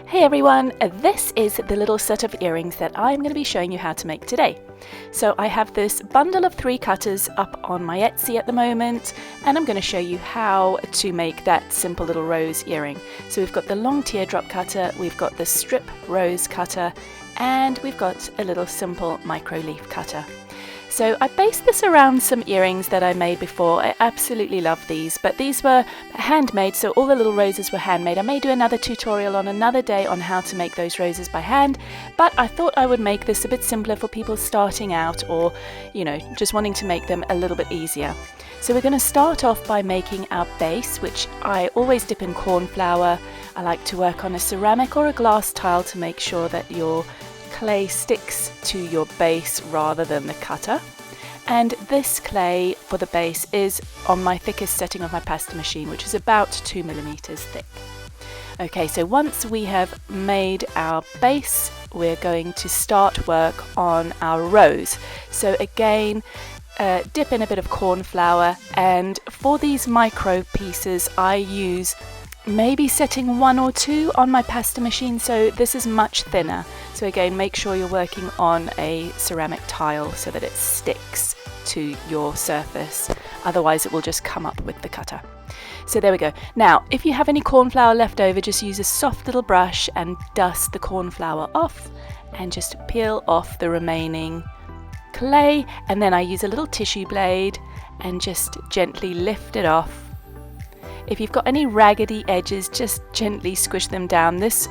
Hey everyone, this is the little set of earrings that I'm going to be showing you how to make today. So I have this bundle of 3 cutters up on my Etsy at the moment, and I'm going to show you how to make that simple little rose earring. So we've got the long teardrop cutter, we've got the strip rose cutter, and we've got a little simple micro leaf cutter. So I based this around some earrings that I made before. I absolutely love these, but these were handmade, so all the little roses were handmade. I may do another tutorial on another day on how to make those roses by hand, but I thought I would make this a bit simpler for people starting out, or, you know, just wanting to make them a little bit easier. So we're going to start off by making our base, which I always dip in corn flour. I like to work on a ceramic or a glass tile to make sure that your clay sticks to your base rather than the cutter. And this clay for the base is on my thickest setting of my pasta machine, which is about 2 millimeters thick. Okay, so once we have made our base, we're going to start work on our rose. So again, dip in a bit of corn flour, and for these micro pieces I use maybe setting 1 or 2 on my pasta machine, so this is much thinner. So again, make sure you're working on a ceramic tile so that it sticks to your surface, otherwise it will just come up with the cutter. So there we go. Now if you have any corn flour left over, just use a soft little brush and dust the corn flour off and just peel off the remaining clay, and then I use a little tissue blade and just gently lift it off. If you've got any raggedy edges, just gently squish them down. This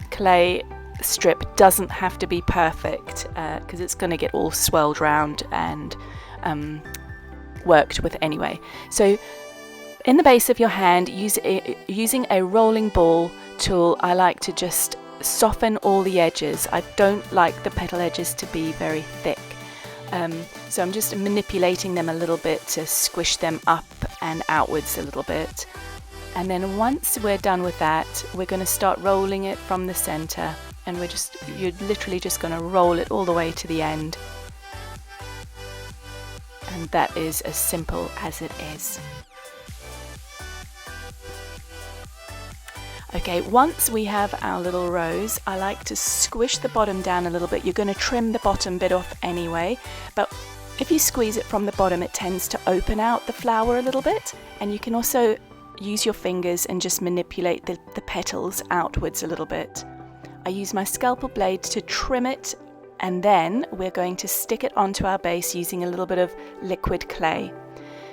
clay strip doesn't have to be perfect because it's going to get all swirled round and worked with anyway. So in the base of your hand, using a rolling ball tool, I like to just soften all the edges. I don't like the petal edges to be very thick. So I'm just manipulating them a little bit to squish them up and outwards a little bit. And then once we're done with that, we're going to start rolling it from the center, and you're literally just going to roll it all the way to the end. And that is as simple as it is. Okay, once we have our little rose, I like to squish the bottom down a little bit. You're going to trim the bottom bit off anyway, but if you squeeze it from the bottom, it tends to open out the flower a little bit, and you can also use your fingers and just manipulate the petals outwards a little bit. I use my scalpel blade to trim it, and then we're going to stick it onto our base using a little bit of liquid clay.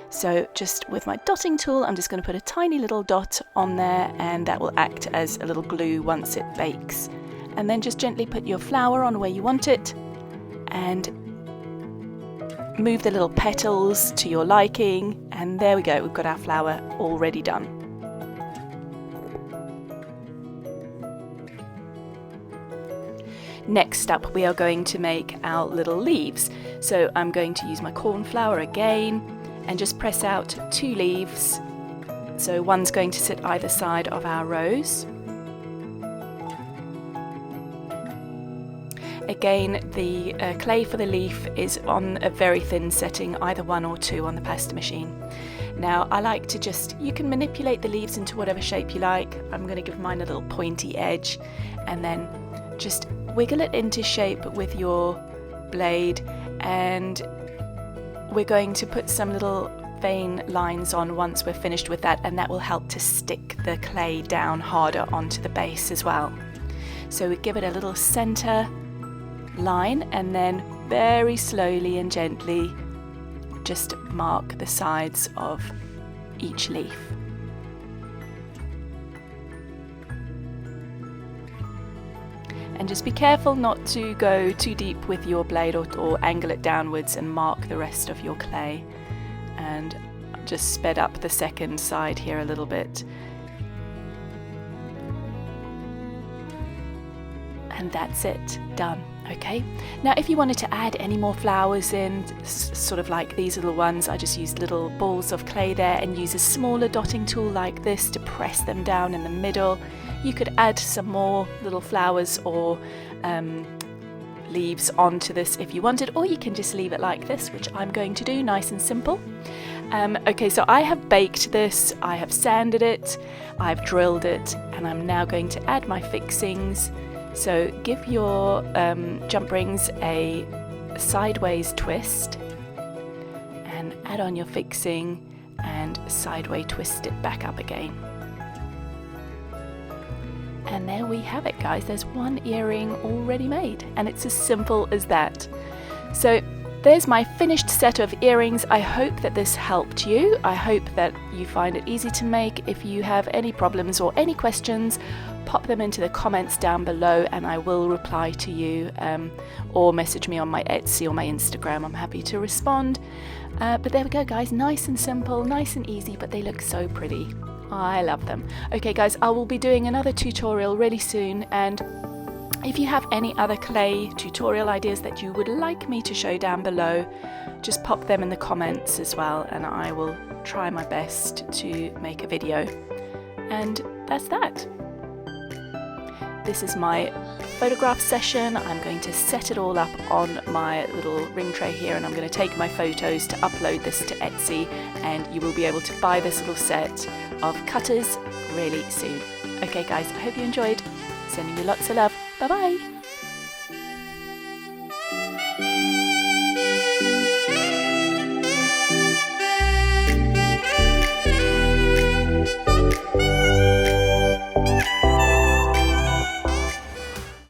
So just with my dotting tool, I'm just going to put a tiny little dot on there, and that will act as a little glue once it bakes. And then just gently put your flower on where you want it, and move the little petals to your liking, and there we go, we've got our flower already done. Next up, we are going to make our little leaves. So I'm going to use my corn flour again and just press out 2 leaves. So one's going to sit either side of our rose. Again, the clay for the leaf is on a very thin setting, either 1 or 2 on the pasta machine. Now I like to you can manipulate the leaves into whatever shape you like. I'm going to give mine a little pointy edge, and then just wiggle it into shape with your blade, and we're going to put some little vein lines on once we're finished with that, and that will help to stick the clay down harder onto the base as well. So we give it a little center line, and then very slowly and gently just mark the sides of each leaf. And just be careful not to go too deep with your blade or angle it downwards and mark the rest of your clay. And just sped up the second side here a little bit. And that's it, done. Okay, now if you wanted to add any more flowers in, sort of like these little ones, I just used little balls of clay there and use a smaller dotting tool like this to press them down in the middle. You could add some more little flowers or leaves onto this if you wanted, or you can just leave it like this, which I'm going to do, nice and simple. Okay, so I have baked this, I have sanded it, I've drilled it, and I'm now going to add my fixings. So give your jump rings a sideways twist and add on your fixing and sideways twist it back up again. And there we have it, guys. There's one earring already made, and it's as simple as that. So there's my finished set of earrings. I hope that this helped you. I hope that you find it easy to make. If you have any problems or any questions, pop them into the comments down below and I will reply to you, or message me on my Etsy or my Instagram. I'm happy to respond. But there we go, guys. Nice and simple, nice and easy, but they look so pretty. I love them. Okay, guys, I will be doing another tutorial really soon, and if you have any other clay tutorial ideas that you would like me to show down below, just pop them in the comments as well, and I will try my best to make a video. And that's that. This is my photograph session. I'm going to set it all up on my little ring tray here, and I'm going to take my photos to upload this to Etsy, and you will be able to buy this little set of cutters really soon. Okay guys, I hope you enjoyed. Sending you lots of love. Bye bye.